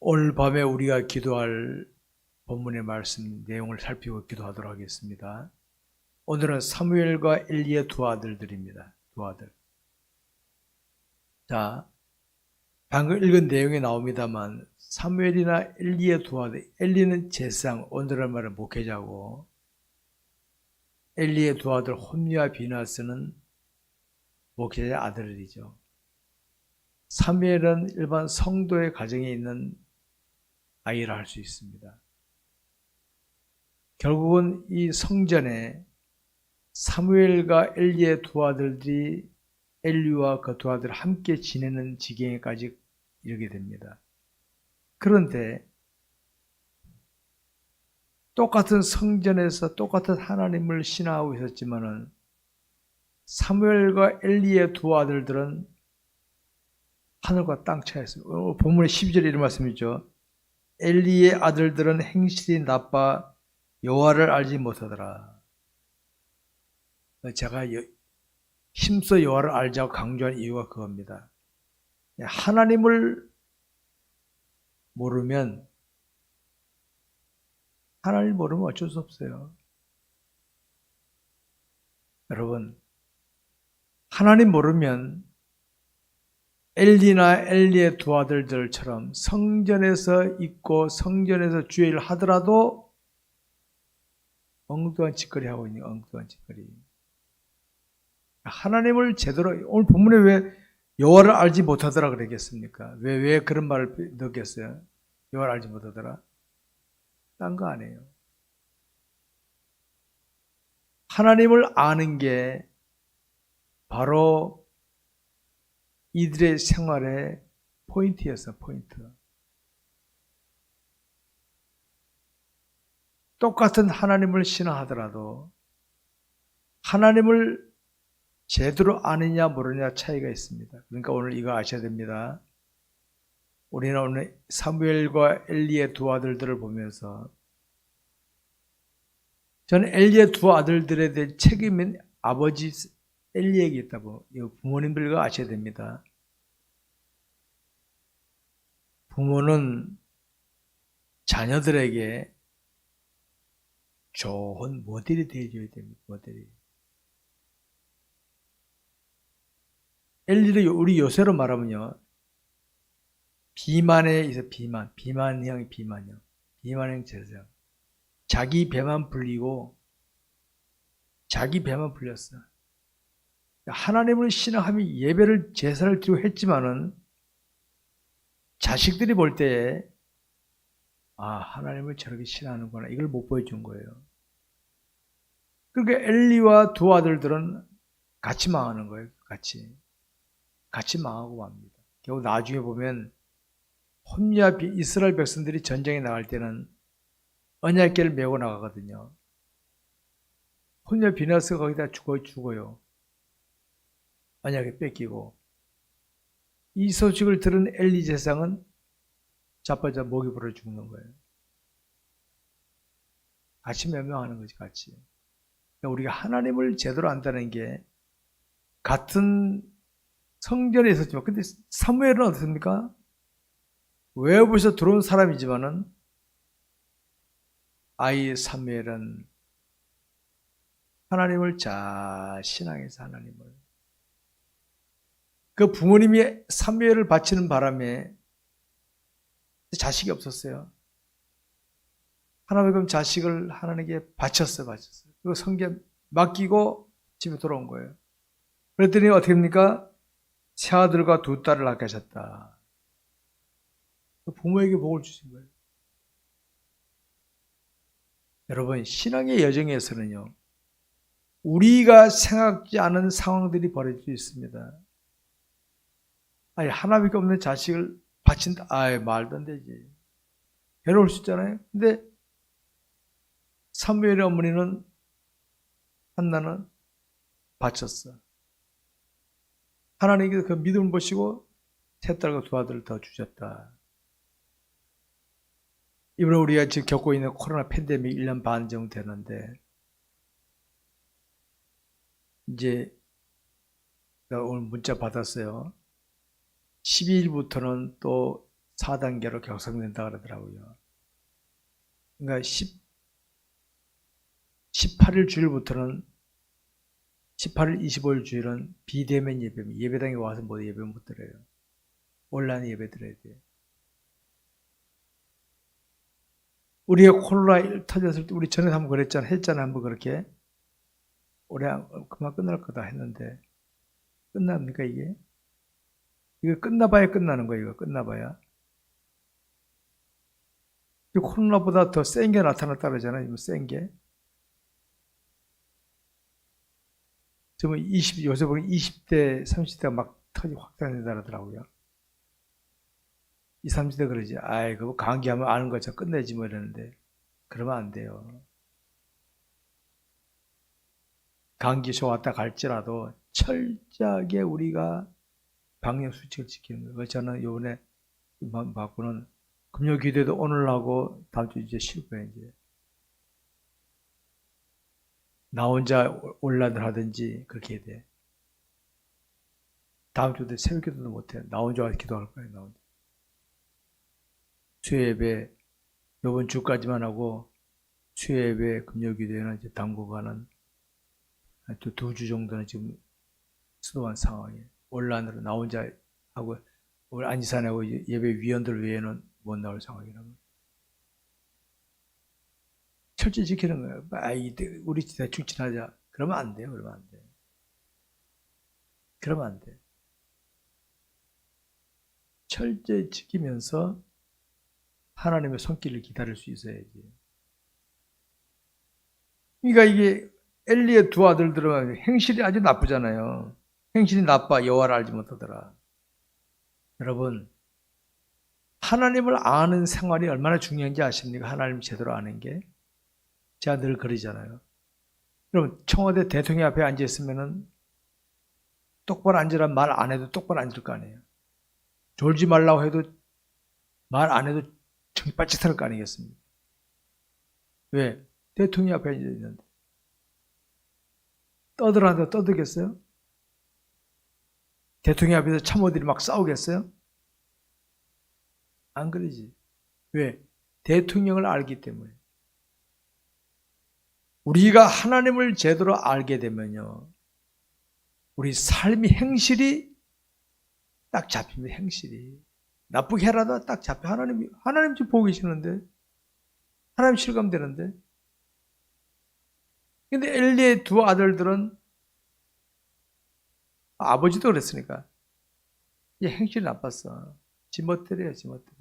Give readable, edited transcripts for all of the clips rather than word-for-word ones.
오늘 밤에 우리가 기도할 본문의 말씀 내용을 살피고 기도하도록 하겠습니다. 오늘은 사무엘과 엘리의 두 아들들입니다. 두 아들. 자, 방금 읽은 내용에 나옵니다만 사무엘이나 엘리의 두 아들, 엘리는 제사장, 오늘날 말은 목회자고, 엘리의 두 아들 홈리와 비나스는 목회자의 아들이죠. 사무엘은 일반 성도의 가정에 있는 아이라 할 수 있습니다. 결국은 이 성전에 사무엘과 엘리의 두 아들들이 엘리와 그 두 아들 함께 지내는 지경에까지 이르게 됩니다. 그런데 똑같은 성전에서 똑같은 하나님을 신앙하고 있었지만은 사무엘과 엘리의 두 아들들은 하늘과 땅 차이였어요. 본문의 12절에 이런 말씀이죠. 엘리의 아들들은 행실이 나빠 여호와를 알지 못하더라. 제가 힘써 여호와를 알자고 강조한 이유가 그겁니다. 하나님을 모르면 어쩔 수 없어요. 여러분, 하나님 모르면 엘리나 엘리의 두 아들들처럼 성전에서 있고 성전에서 주의 일을 하더라도 엉뚱한 짓거리 하고 있는 엉뚱한 짓거리. 하나님을 제대로, 오늘 본문에 왜 여호와를 알지 못하더라 그러겠습니까? 왜 그런 말을 넣겠어요? 여호와를 알지 못하더라? 딴 거 아니에요. 하나님을 아는 게 바로 이들의 생활의 포인트였어, 포인트. 똑같은 하나님을 신앙하더라도 하나님을 제대로 아느냐 모르느냐 차이가 있습니다. 그러니까 오늘 이거 아셔야 됩니다. 우리는 오늘 사무엘과 엘리의 두 아들들을 보면서 저는 엘리의 두 아들들에 대한 책임은 아버지 엘리에게 있다고 부모님들과 아셔야 됩니다. 부모는 자녀들에게 좋은 모델이 되어줘야 됩니다. 모델이. 엘리를 우리 요새로 말하면요, 비만에 있어 비만형 제사장. 자기 배만 불리고 자기 배만 불렸어. 하나님을 신앙하며 예배를 제사를 드리고 했지만은 자식들이 볼 때에 하나님을 저렇게 신앙하는구나 이걸 못 보여준 거예요. 그러니까 엘리와 두 아들들은 같이 망하는 거예요. 같이 망하고 맙니다. 결국 나중에 보면 홈리와 이스라엘 백성들이 전쟁에 나갈 때는 언약궤를 메고 나가거든요. 홈리와 비나스가 거기다 죽어요. 언약궤 뺏기고. 이 소식을 들은 엘리 제사장은 자빠져 목이 부러 죽는 거예요. 같이 멸망하는 거지, 같이. 그러니까 우리가 하나님을 제대로 안다는 게 같은 성전에 있었지만, 근데 사무엘은 어떻습니까? 외부에서 들어온 사람이지만은 아이 사무엘은 하나님을 잘 신앙해서 하나님을. 그 부모님이 사무엘을 바치는 바람에 자식이 없었어요. 하나님이 그럼 자식을 하나님께 바쳤어요. 그리고 성전 맡기고 집에 돌아온 거예요. 그랬더니 어떻게 됩니까? 세 아들과 두 딸을 낳게 하셨다. 부모에게 복을 주신 거예요. 여러분, 신앙의 여정에서는요, 우리가 생각지 않은 상황들이 벌어질 수 있습니다. 하나님께 없는 자식을 바친다. 말도 안 되지. 괴로울 수 있잖아요. 근데 사무엘의 어머니는 한나는 바쳤어. 하나님께서 그 믿음을 보시고 세 딸과 두 아들을 더 주셨다. 이번에 우리가 지금 겪고 있는 코로나 팬데믹 1년 반 정도 되는데, 이제 오늘 문자 받았어요. 12일부터는 또 4단계로 격상된다 그러더라고요. 그러니까 18일 주일부터는 18일, 25일 주일은 비대면 예배입니다. 예배당에 와서 뭐 예배 못 드려요. 온라인 예배 드려야 돼요. 우리가 코로나 터졌을 때 우리 전에 한번 그랬잖아. 했잖아. 한번 그렇게. 올해 그만 끝날 거다 했는데 끝납니까 이게? 이거 끝나봐야 끝나는 거예요. 이거 끝나봐야. 코로나보다 더 센 게 나타났다 그러잖아요. 센 게. 지금 요새 보니 20대, 30대가 막 확산된다 그러더라고요. 20, 30대 그러지. 아이, 그거 감기하면 아는 것처럼 끝내지 뭐 이러는데. 그러면 안 돼요. 감기 좋았다 갈지라도 철저하게 우리가 방역 수칙을 지키는 거예요. 저는 요번에 받고는 금요 기도도 오늘 하고 다음 주 이제 쉴 거예요. 이제. 나 혼자 온라인을 하든지 그렇게 해야 돼. 다음 주도 새벽 기도도 못해. 나 혼자 기도할 거예요. 나 혼자. 수요예배 요번 주까지만 하고 수요예배 금요 기도에는 이제 당분간은 두 주 정도는 지금 수도한 상황이에요. 온라인으로 나 혼자 하고 우리 안지산하고 예배 위원들 외에는 못 나올 상황이라면 철저히 지키는 거예요. 우리 대충 지나자. 그러면 안 돼요. 그러면 안 돼. 그러면 안 돼. 철저히 지키면서 하나님의 손길을 기다릴 수 있어야지. 그러니까 이게 엘리의 두 아들들은 행실이 아주 나쁘잖아요. 행실이 나빠 여호와를 알지 못하더라. 여러분, 하나님을 아는 생활이 얼마나 중요한지 아십니까? 하나님 제대로 아는 게. 제가 늘 그러잖아요. 여러분, 청와대 대통령 앞에 앉아있으면은 똑바로 앉으라는 말 안 해도 똑바로 앉을 거 아니에요. 졸지 말라고 해도 말 안 해도 정이 빠짓할 거 아니겠습니까? 왜? 대통령 앞에 앉아있는데. 떠들어도 떠들겠어요? 대통령 앞에서 참모들이 막 싸우겠어요? 안 그러지. 왜? 대통령을 알기 때문에. 우리가 하나님을 제대로 알게 되면요. 우리 삶의 행실이 딱 잡힙니다. 행실이. 나쁘게 해라도 딱 잡혀. 하나님 지금 보고 계시는데. 하나님 실감되는데. 근데 엘리의 두 아들들은 아버지도 그랬으니까 이 행실이 나빴어. 지멋대로야, 지멋대로.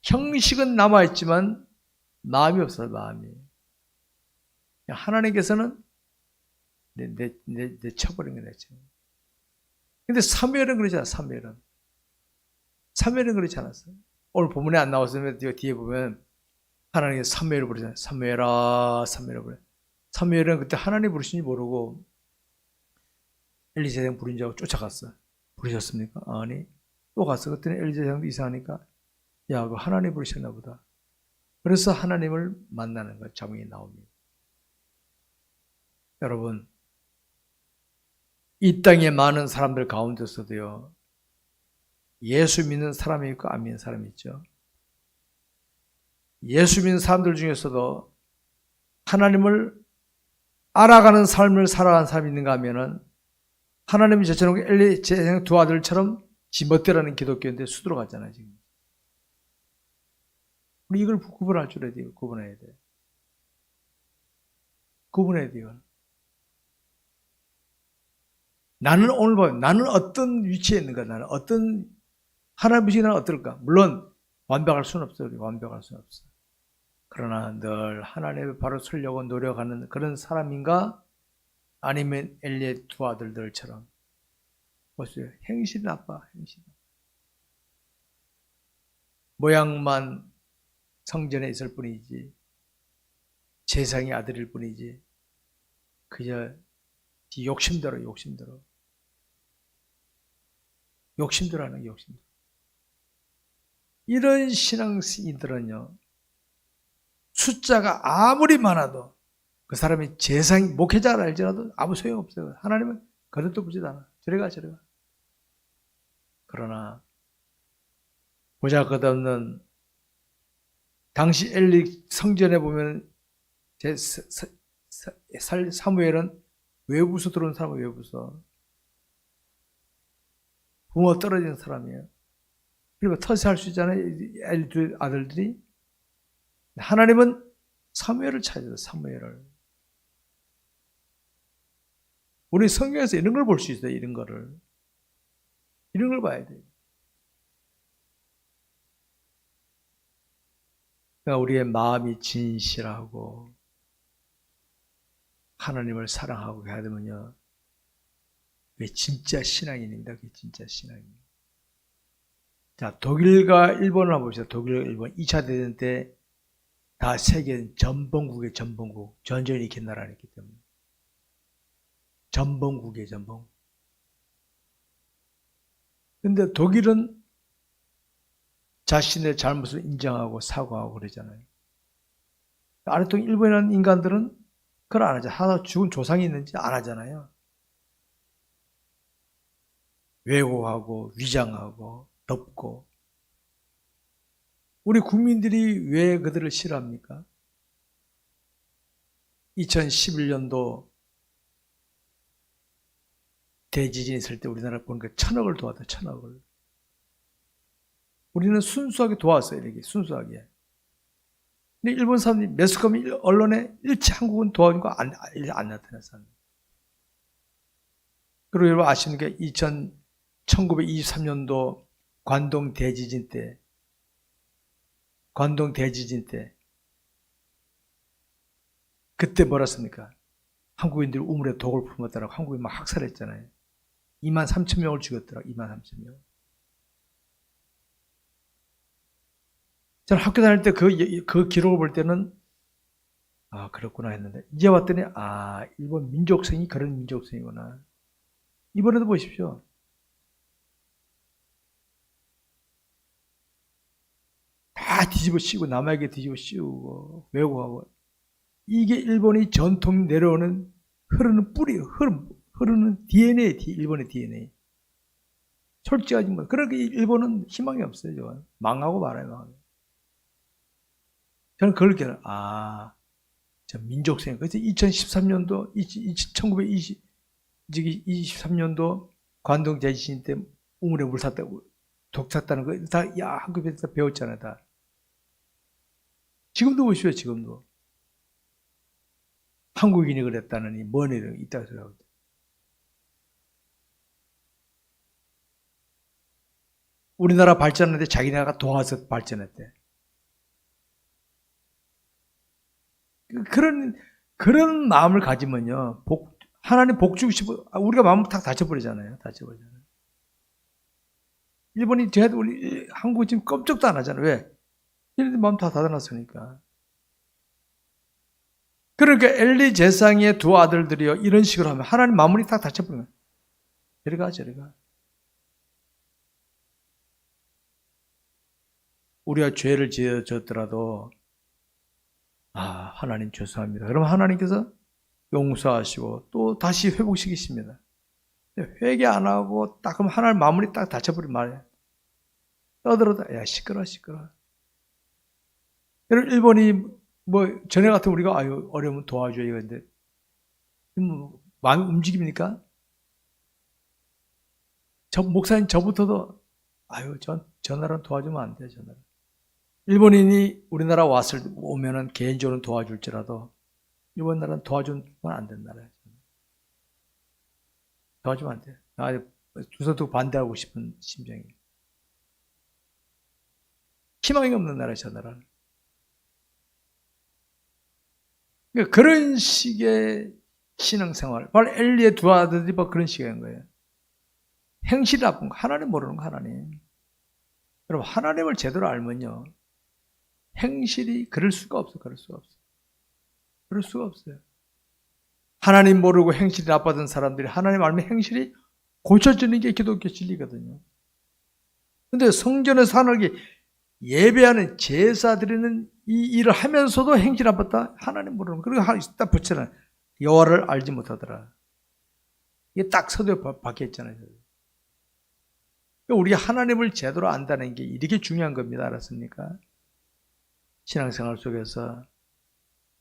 형식은 남아있지만 마음이 없어요, 마음이. 하나님께서는 내 쳐버린 거네, 지금. 근데 사무엘은 그러지 않아, 사무엘은 그렇지 않았어요. 오늘 본문에 안 나왔으면 뒤에 보면 하나님이 사무엘을 부르잖아요. 사무엘아, 사무엘을 부르. 사무엘은 그때 하나님 부르신지 모르고 엘리제사장 부른 줄 알고 쫓아갔어. 부르셨습니까? 아니. 또 갔어. 그때는 엘리제사장도 이상하니까 야, 그 하나님 부르셨나 보다. 그래서 하나님을 만나는 것 장면이 나옵니다. 여러분, 이 땅에 많은 사람들 가운데서도요, 예수 믿는 사람이 있고 안 믿는 사람이 있죠. 예수 믿는 사람들 중에서도 하나님을 알아가는 삶을 살아가는 사람이 있는가 하면은 하나님이 저처럼 엘리 제사장 두 아들처럼 지멋대로라는 기독교인데 수두로 갔잖아요, 지금. 우리 이걸 구분할 줄 알아야 돼요. 구분해야 돼. 구분해야 돼요. 나는 오늘 봐요. 나는 어떤 위치에 있는가? 나는 어떤, 하나님 보시기에 나는 어떨까? 물론, 완벽할 수는 없어요. 우리 완벽할 수는 없어요. 그러나 늘 하나님의 바로 서려고 노력하는 그런 사람인가? 아니면 엘리의 두 아들들처럼. 보세요. 행실이 나빠, 행실이. 모양만 성전에 있을 뿐이지, 제사장의 아들일 뿐이지, 그저 욕심대로 하는 욕심대로. 이런 신앙인들은요, 숫자가 아무리 많아도 그 사람이 제사장, 목회자를 알지라도 아무 소용없어요. 하나님은 거들떠 보지도 않아. 저리 가. 그러나 보잘것없는 당시 엘리 성전에 보면 사무엘은 외부서 들어온 사람은 외부서 부모 떨어진 사람이에요. 그리고 터세할 수 있잖아요. 엘리 두 아들들이. 하나님은 사무엘을 찾아요. 사무엘을. 우리 성경에서 이런 걸 볼 수 있어요. 이런 거를. 이런 걸 봐야 돼요. 그러니까 우리의 마음이 진실하고 하나님을 사랑하고 해야 되면요. 그게 진짜 신앙인입니다. 그게 진짜 신앙입니다. 자, 독일과 일본을 한번 봅시다. 독일과 일본 2차 대전 때 다 세계는 전범국의 전범국. 전쟁이 일으킨 나라였기 때문에. 전범국의 전범국. 근데 독일은 자신의 잘못을 인정하고 사과하고 그러잖아요. 아래쪽 일본이라는 인간들은 그걸 안 하죠. 하나 죽은 조상이 있는지 안 하잖아요. 왜곡하고 위장하고 덮고. 우리 국민들이 왜 그들을 싫어합니까? 2011년도 대지진 있을 때 우리나라 보니까 1,000억을 도왔다. 1,000억을. 우리는 순수하게 도왔어요. 이렇게 순수하게. 근데 일본 사람들이 매스컴 언론에 일치 한국은 도와준 거 안 나타났어요. 그리고 여러분 아시는 게 1923년도 관동 대지진 때 그때 뭐라 씁니까? 한국인들이 우물에 독을 품었다라고 한국인 막 학살했잖아요. 23,000명을 죽였더라. 23,000명. 저는 학교 다닐 때 그 기록을 볼 때는 아 그렇구나 했는데 이제 왔더니 아 일본 민족성이 그런 민족성이구나. 이번에도 보십시오. 다 뒤집어 씌우고 남에게 뒤집어 씌우고 왜곡하고 이게 일본의 전통 내려오는 흐르는 뿌리예요. 흐르는 DNA, 일본의 DNA. 솔직하지 뭐. 그러니까 일본은 희망이 없어요. 저건. 망하고 말아요. 망하고. 저는 그걸 느껴요. 아, 저 민족성. 그래서 2013년도, 1923년도 관동 대지진 때 우물에 물 탔다고, 독 탔다는 거 다 학급에서 배웠잖아요. 다. 지금도 보시죠. 지금도. 한국인이 그랬다느니 뭔 일이 있다고 생각합니다. 우리나라 발전하는데 자기네가 도와서 발전했대. 그런 마음을 가지면요. 하나님 복 주고 싶어. 우리가 마음을 탁 닫혀버리잖아요. 일본이 제가 우리 한국이 지금 꼼짝도 안 하잖아요. 왜? 얘네들 마음 다 닫아놨으니까. 그러니까 엘리 제사장의 두 아들들이요. 이런 식으로 하면 하나님 마음이 딱 닫혀버려요. 저리 가. 우리가 죄를 지어졌더라도 아 하나님 죄송합니다. 그러면 하나님께서 용서하시고 또 다시 회복시키십니다. 회개 안 하고 딱 그럼 하나님 마무리 딱 닫혀버린 말이에요. 떠들어다 야 시끄러. 여러분 일본이 뭐 전에 같은 우리가 아유 어려우면 도와줘요 이건데 뭐 마음이 움직입니까? 목사님 저부터도 아유 저 나라는 도와주면 안 돼요. 저 나라. 일본인이 우리나라 오면은 개인적으로 도와줄지라도 일본 나라는 도와주면 안 된다는 나라예요. 도와주면 안 돼요. 나 두 손 두고 반대하고 싶은 심정이에요. 희망이 없는 나라예요. 저 나라는. 그러니까 그런 식의 신앙생활, 바로 엘리의 두 아들이 그런 식인 거예요. 행실이 나쁜 거, 하나님 모르는 거, 하나님. 여러분, 하나님을 제대로 알면요. 행실이 그럴 수가 없어요. 하나님 모르고 행실이 나빠진 사람들이 하나님 알면 행실이 고쳐지는 게 기독교 진리거든요. 근데 성전에서 하나님께 예배하는 제사 드리는 이 일을 하면서도 행실이 나빴다? 하나님 모르는 거. 그리고 딱 붙여놔. 여호와를 알지 못하더라. 이게 딱 서두에 박혀있잖아요. 우리가 하나님을 제대로 안다는 게 이렇게 중요한 겁니다. 알았습니까? 신앙생활 속에서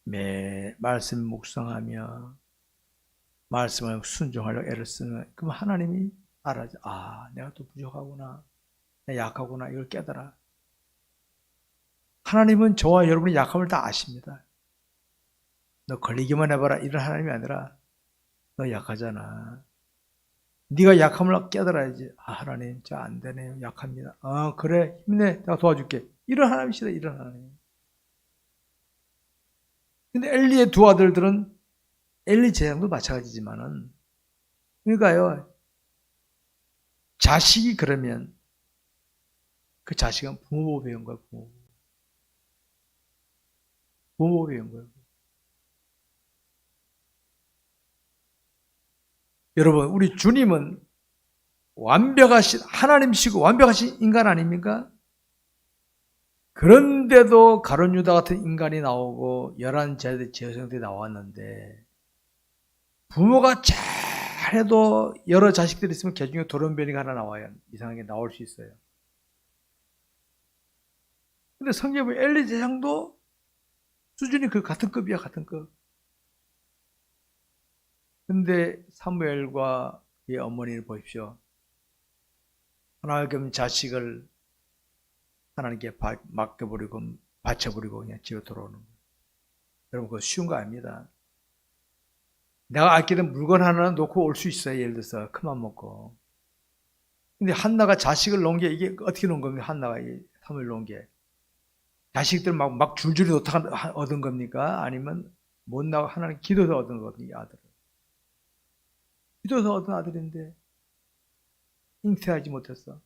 매 말씀 묵상하며 말씀을 순종하려고 애를 쓰면 그럼 하나님이 알아죠. 아, 내가 또 부족하구나. 내가 약하구나. 이걸 깨달아. 하나님은 저와 여러분의 약함을 다 아십니다. 너 걸리기만 해봐라. 이런 하나님이 아니라 너 약하잖아. 네가 약함을 깨달아야지. 아, 하나님 저 안 되네요. 약합니다. 아, 그래. 힘내. 내가 도와줄게. 이런 하나님이시다. 이런 하나님. 근데 엘리의 두 아들들은 엘리 제사장도 마찬가지지만은 그러니까요. 자식이 그러면 그 자식은 부모 배운 거예요. 부모 배운 거예요. 여러분, 우리 주님은 완벽하신 하나님이시고 완벽하신 인간 아닙니까? 그런데도 가룟 유다 같은 인간이 나오고 11 제사장들이 나왔는데 부모가 잘해도 여러 자식들이 있으면 그 중에 돌연변이가 하나 나와요. 이상하게 나올 수 있어요. 근데 성경에 보면 엘리 제사장도 수준이 그 같은 급이야. 같은 급. 근데 사무엘과 그의 어머니를 보십시오. 하나님 자식을 하나님께 맡겨버리고 바쳐버리고 그냥 집에 돌아오는 거예요. 여러분 그거 쉬운 거 아닙니다. 내가 아끼는 물건 하나 놓고 올 수 있어요. 예를 들어서 큰맘 먹고. 근데 한나가 자식을 놓은 게 이게 어떻게 놓은 겁니까? 한나가 사무엘 놓은 게 자식들 막 줄줄이 놓다가 얻은 겁니까? 아니면 못 나가 하나님 기도해서 얻은 겁니까? 아들을 기도해서 얻은 아들인데 잉태하지 못했어.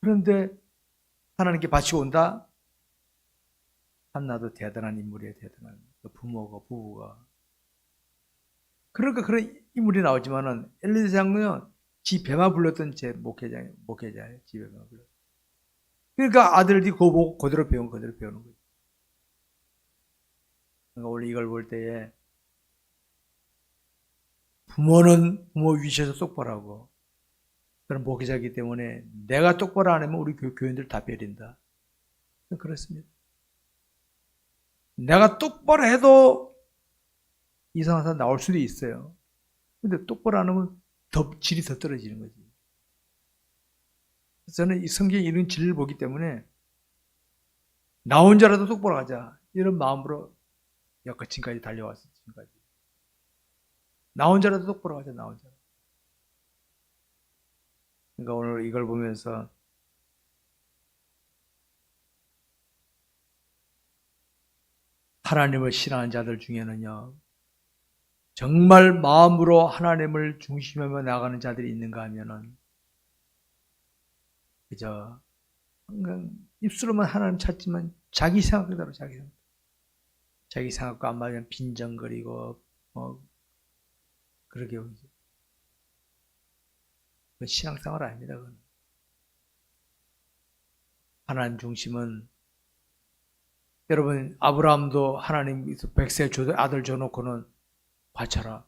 그런데 하나님께 바치고 온다? 한나도 대단한 인물이에요. 대단한 부부가. 그러니까 그런 인물이 나오지만은 엘리 제사장은 지 배만 불렀던 제 목회자예요. 지 배만 불렀. 그러니까 아들들이 그거 보고 그대로 배우는 거죠. 그러니까 원래 이걸 볼 때에 부모는 부모 위시에서 똑바로 하고 그런 목회자이기 때문에 내가 똑바로 안 하면 우리 교인들 다 베린다. 그렇습니다. 내가 똑바로 해도 이상한 사람 나올 수도 있어요. 근데 똑바로 안 하면 질이 더 떨어지는 거지. 저는 이 성경에 이런 진리를 보기 때문에 나 혼자라도 똑바로 하자. 이런 마음으로 여기까지 지금까지 달려왔어요. 지금까지. 나 혼자라도 똑바로 하자. 나 혼자. 그러니까 오늘 이걸 보면서 하나님을 신앙하는 자들 중에는요. 정말 마음으로 하나님을 중심하며 나가는 자들이 있는가 하면은 그저 항상 입술로만 하나님 찾지만 자기 생각대로 자기 생각과 안 맞으면 빈정거리고 그러게 오죠. 그건 신앙생활 아닙니다. 그건. 하나님 중심은 여러분 아브라함도 하나님 백세 아들 줘놓고는 바쳐라.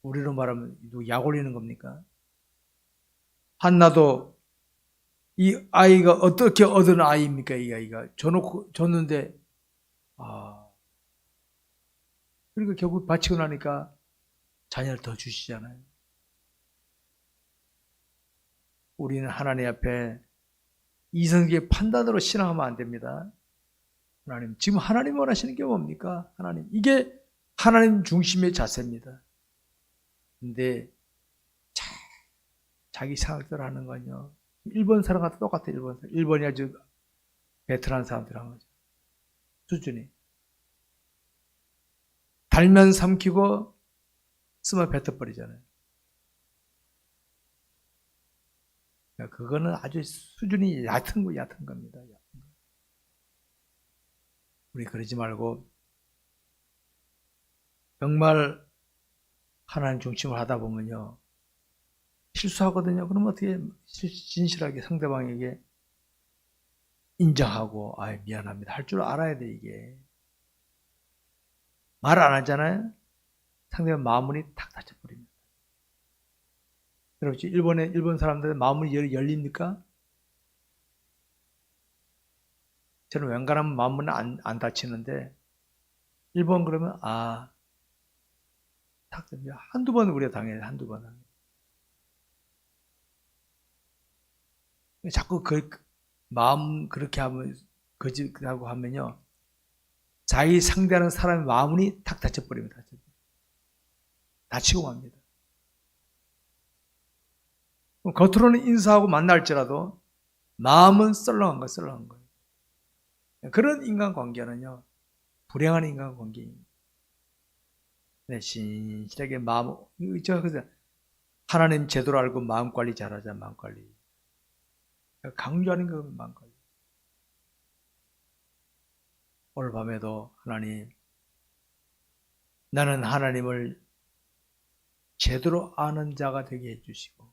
우리로 말하면 약 올리는 겁니까? 한나도 이 아이가 어떻게 얻은 아이입니까? 이 아이가 줬는데 그러니까 결국 바치고 나니까 자녀를 더 주시잖아요. 우리는 하나님 앞에 이성의 판단으로 신앙하면 안 됩니다. 하나님, 지금 하나님 원하시는 게 뭡니까? 하나님, 이게 하나님 중심의 자세입니다. 근데 자기 생각대로 하는 건요. 일본 사람과 똑같아요. 일본 사람. 일본이 아주 베트남 사람들하고 수준이. 달면 삼키고 쓰면 뱉어버리잖아요. 그거는 아주 수준이 얕은 겁니다. 우리 그러지 말고 정말 하나님 중심을 하다 보면요. 실수하거든요. 그럼 어떻게 진실하게 상대방에게 인정하고 미안합니다. 할 줄 알아야 돼 이게. 말 안 하잖아요. 상대방 마음문이 탁 닫혀버립니다. 여러분, 일본 사람들의 마음이 열립니까? 저는 웬간하면 마음은 안 다치는데, 일본 그러면, 탁, 한두 번 우리가 당해요, 한두 번. 자꾸 마음 그렇게 하면, 거짓하고 하면요, 자기 상대하는 사람의 마음이 탁 다쳐버립니다. 다치고 맙니다. 겉으로는 인사하고 만날지라도 마음은 썰렁한 거예요. 그런 인간관계는요, 불행한 인간관계입니다. 신실하게 하나님 제대로 알고 마음 관리 잘하자, 마음 관리. 강조하는 거 마음 관리. 오늘 밤에도 하나님, 나는 하나님을 제대로 아는 자가 되게 해주시고,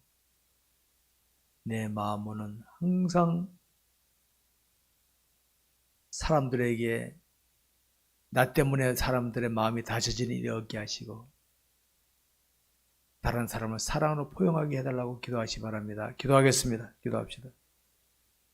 내 마음은 항상 사람들에게 나 때문에 사람들의 마음이 다쳐지는 일이 없게 하시고 다른 사람을 사랑으로 포용하게 해달라고 기도하시 바랍니다. 기도하겠습니다. 기도합시다.